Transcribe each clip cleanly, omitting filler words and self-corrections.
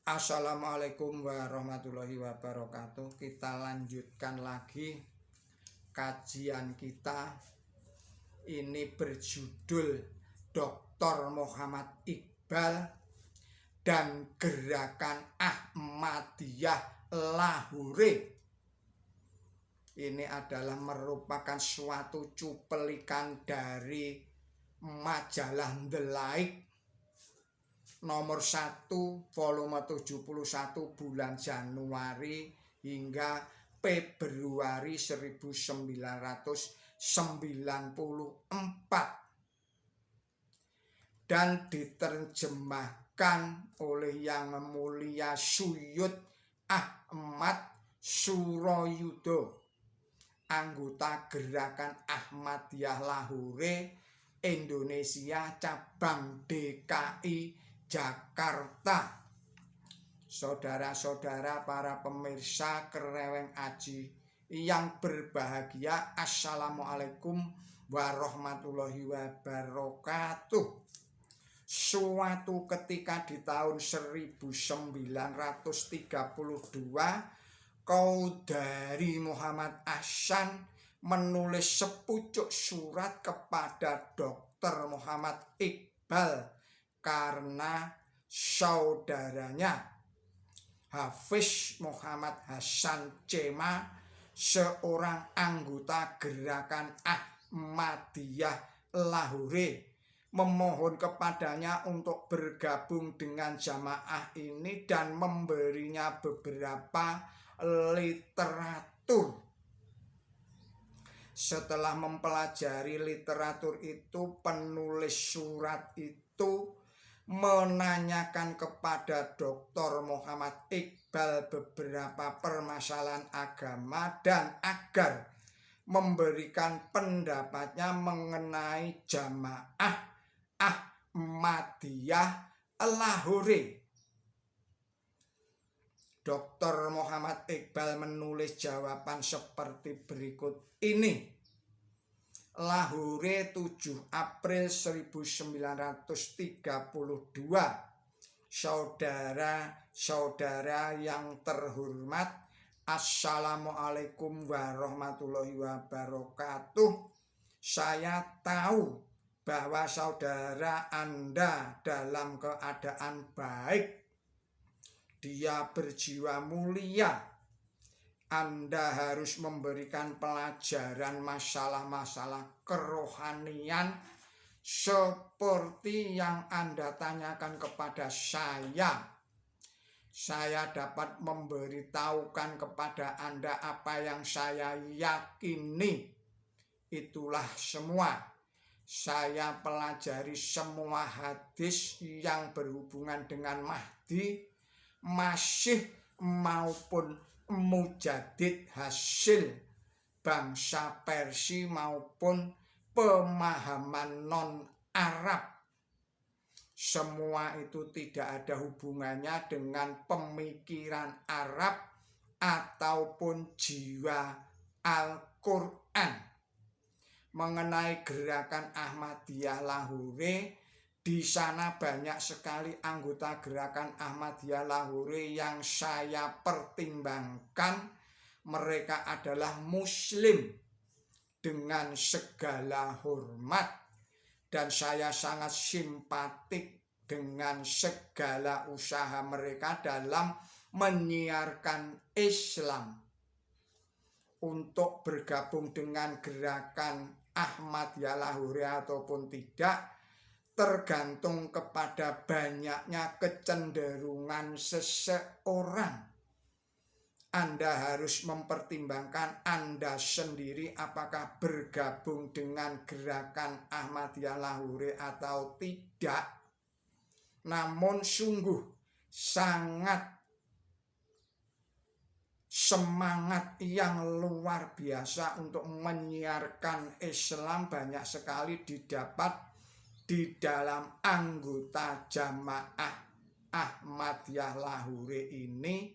Assalamualaikum warahmatullahi wabarakatuh. Kita lanjutkan lagi kajian kita. Ini berjudul Dr. Muhammad Iqbal dan Gerakan Ahmadiyah Lahore. Ini adalah merupakan suatu cuplikan dari majalah The Light nomor 1 volume 71 bulan Januari hingga Februari 1994 dan diterjemahkan oleh Yang Mulia Syuyud Ahmad Suroyudo, anggota Gerakan Ahmadiyah Lahore Indonesia cabang DKI Jakarta. Saudara-saudara para pemirsa Kereweng Aji yang berbahagia, Assalamualaikum warahmatullahi wabarakatuh. Suatu ketika di tahun 1932, Qaudari Muhammad Ahsan menulis sepucuk surat kepada Dr. Muhammad Iqbal karena saudaranya Hafiz Muhammad Hasan Cema, seorang anggota Gerakan Ahmadiyah Lahore, memohon kepadanya untuk bergabung dengan jamaah ini dan memberinya beberapa literatur. Setelah mempelajari literatur itu, penulis surat itu menanyakan kepada Dr. Muhammad Iqbal beberapa permasalahan agama dan agar memberikan pendapatnya mengenai jamaah Ahmadiyah Lahore. Dr. Muhammad Iqbal menulis jawaban seperti berikut ini. Lahore, 7 April 1932. Saudara-saudara yang terhormat, Assalamualaikum warahmatullahi wabarakatuh. Saya tahu bahwa saudara Anda dalam keadaan baik. Dia berjiwa mulia. Anda harus memberikan pelajaran masalah-masalah kerohanian seperti yang Anda tanyakan kepada saya. Saya dapat memberitahukan kepada Anda apa yang saya yakini. Itulah semua. Saya pelajari semua hadis yang berhubungan dengan Mahdi, Masih maupun Mujadid hasil bangsa Persia maupun pemahaman non-Arab. Semua itu tidak ada hubungannya dengan pemikiran Arab ataupun jiwa Al-Quran. Mengenai Gerakan Ahmadiyah Lahore, di sana banyak sekali anggota Gerakan Ahmadiyah Lahore yang saya pertimbangkan. Mereka adalah Muslim dengan segala hormat, dan saya sangat simpatik dengan segala usaha mereka dalam menyiarkan Islam. Untuk bergabung dengan Gerakan Ahmadiyah Lahore ataupun tidak, tergantung kepada banyaknya kecenderungan seseorang. Anda harus mempertimbangkan Anda sendiri apakah bergabung dengan Gerakan Ahmadiyah Lahore atau tidak. Namun sungguh sangat semangat yang luar biasa untuk menyiarkan Islam banyak sekali didapat di dalam anggota jamaah Ahmadiyah Lahore ini.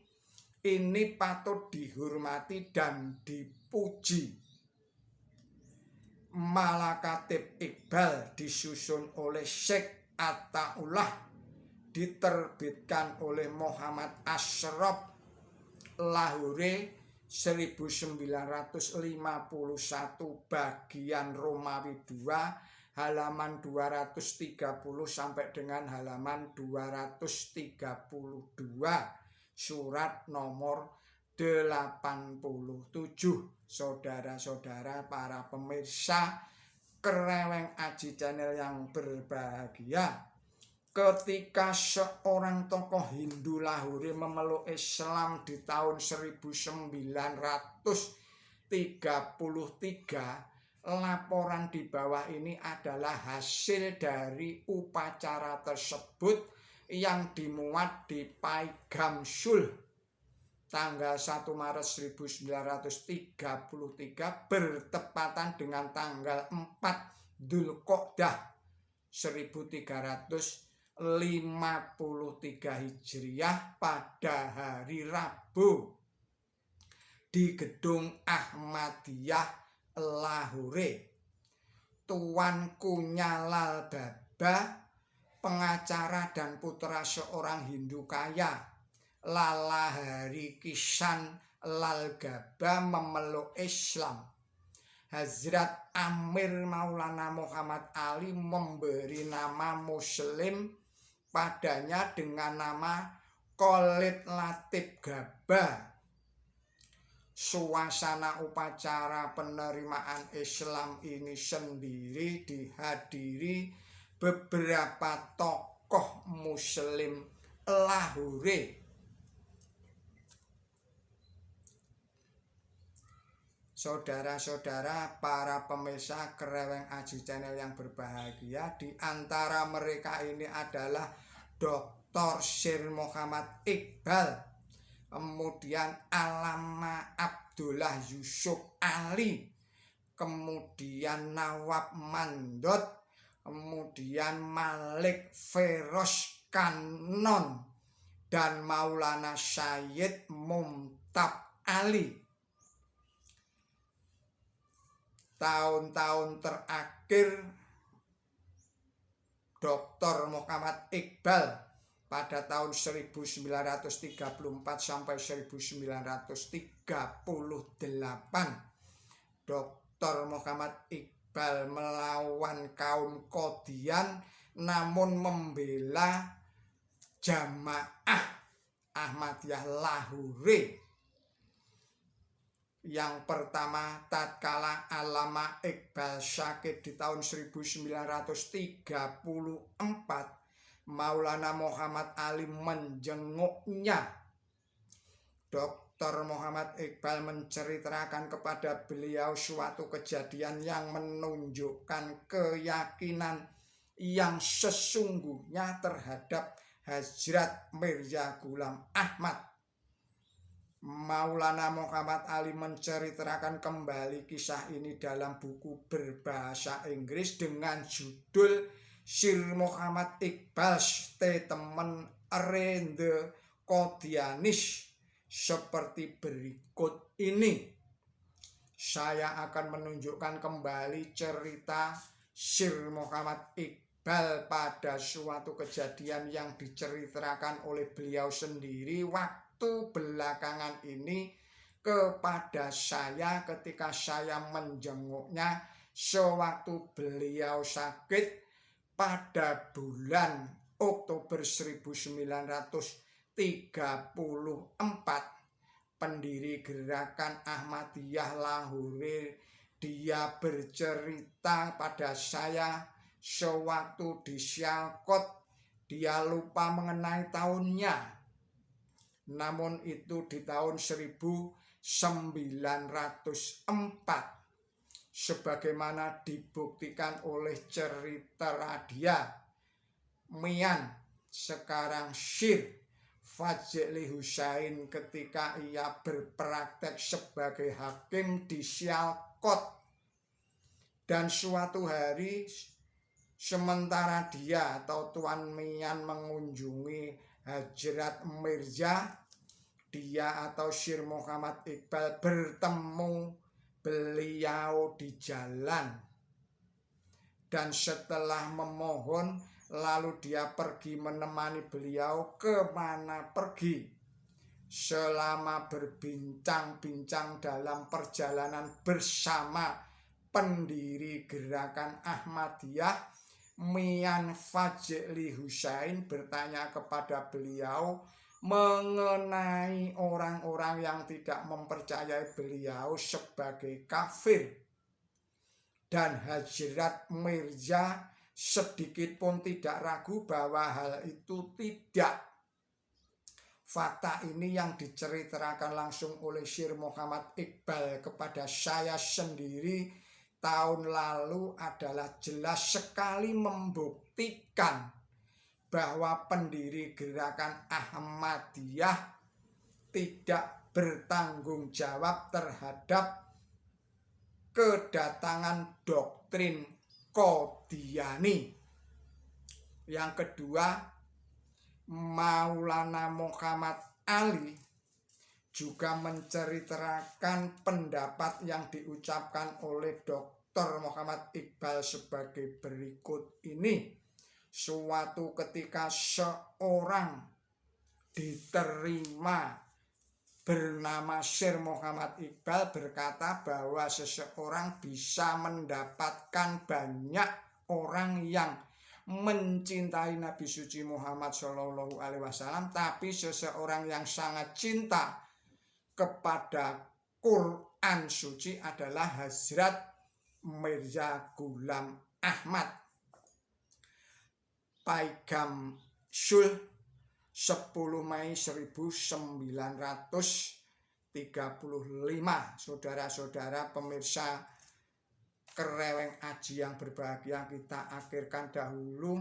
Ini patut dihormati dan dipuji. Malakatib Iqbal disusun oleh Syekh Attaullah diterbitkan oleh Muhammad Ashraf, Lahore 1951, bagian Romawi 2, halaman 230 sampai dengan halaman 232, surat nomor 87. Saudara-saudara para pemirsa Kreweng Aji Channel yang berbahagia, ketika seorang tokoh Hindu Lahore memeluk Islam di tahun 1933, laporan di bawah ini adalah hasil dari upacara tersebut yang dimuat di Paigam Sul tanggal 1 Maret 1933 bertepatan dengan tanggal 4 Dzulqa'dah 1353 Hijriah pada hari Rabu di Gedung Ahmadiyah Lahore. Tuan Kunyalal Baba, pengacara dan putra seorang Hindu kaya, Lala Hari Kishan Lal Gaba, memeluk Islam. Hazrat Amir Maulana Muhammad Ali memberi nama Muslim padanya dengan nama Khalid Latif Gaba. Suasana upacara penerimaan Islam ini sendiri dihadiri beberapa tokoh Muslim Lahore. Saudara-saudara para pemirsa Kreweng Aji Channel yang berbahagia, di antara mereka ini adalah Dr. Syir Muhammad Iqbal, kemudian Allama Abdullah Yusuf Ali, kemudian Nawab Mandot, kemudian Malik Feroz Kanon, dan Maulana Sayyid Mumtab Ali. Tahun-tahun terakhir Dr. Muhammad Iqbal pada tahun 1934 sampai 1938, Dr. Muhammad Iqbal melawan kaum Qadian namun membela Jamaah Ahmadiyah Lahore. Yang pertama, tatkala Allama Iqbal sakit di tahun 1934, Maulana Muhammad Ali menjenguknya. Dr. Muhammad Iqbal menceritakan kepada beliau suatu kejadian yang menunjukkan keyakinan yang sesungguhnya terhadap Hazrat Mirza Ghulam Ahmad. Maulana Muhammad Ali menceritakan kembali kisah ini dalam buku berbahasa Inggris dengan judul Syir Muhammad Iqbal Statement Around the Qadianis seperti berikut ini. Saya akan menunjukkan kembali cerita Syir Muhammad Iqbal pada suatu kejadian yang diceritakan oleh beliau sendiri waktu belakangan ini kepada saya ketika saya menjenguknya sewaktu beliau sakit pada bulan Oktober 1934. Pendiri gerakan Ahmadiyah Lahore, dia bercerita pada saya sewaktu di Sialkot, dia lupa mengenai tahunnya. Namun itu di tahun 1904, sebagaimana dibuktikan oleh cerita radia Mian, sekarang Syir Fajli Husain ketika ia berpraktek sebagai hakim di Sialkot. Dan suatu hari sementara dia atau Tuan Mian mengunjungi Hazrat Mirza, dia atau Syir Muhammad Iqbal bertemu beliau di jalan. Dan setelah memohon lalu dia pergi menemani beliau kemana pergi. Selama berbincang-bincang dalam perjalanan bersama pendiri gerakan Ahmadiyah, Mian Fajri Husain bertanya kepada beliau mengenai orang-orang yang tidak mempercayai beliau sebagai kafir. Dan Hadjrat Mirza sedikit pun tidak ragu bahwa hal itu tidak. Fakta ini yang diceritakan langsung oleh Syekh Muhammad Iqbal kepada saya sendiri tahun lalu adalah jelas sekali membuktikan bahwa pendiri gerakan Ahmadiyah tidak bertanggung jawab terhadap kedatangan doktrin Qadiani. Yang kedua, Maulana Muhammad Ali juga menceritakan pendapat yang diucapkan oleh Dr. Muhammad Iqbal sebagai berikut ini. Suatu ketika seorang diterima bernama Syekh Muhammad Iqbal berkata bahwa seseorang bisa mendapatkan banyak orang yang mencintai Nabi suci Muhammad Shallallahu Alaihi Wasallam, tapi seseorang yang sangat cinta kepada Quran suci adalah Hazrat Mirza Ghulam Ahmad. Paigam Sul 10 Mei 1935. Saudara-saudara pemirsa Kereweng Aji yang berbahagia, kita akhirkan dahulu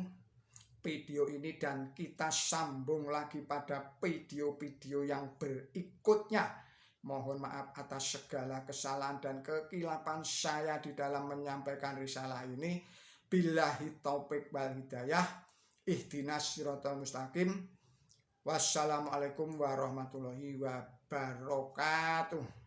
video ini dan kita sambung lagi pada video-video yang berikutnya. Mohon maaf atas segala kesalahan dan kekilapan saya di dalam menyampaikan risalah ini. Billahi taufik wal hidayah. Ihdinas siratal mustaqim. Wassalamualaikum warahmatullahi wabarakatuh.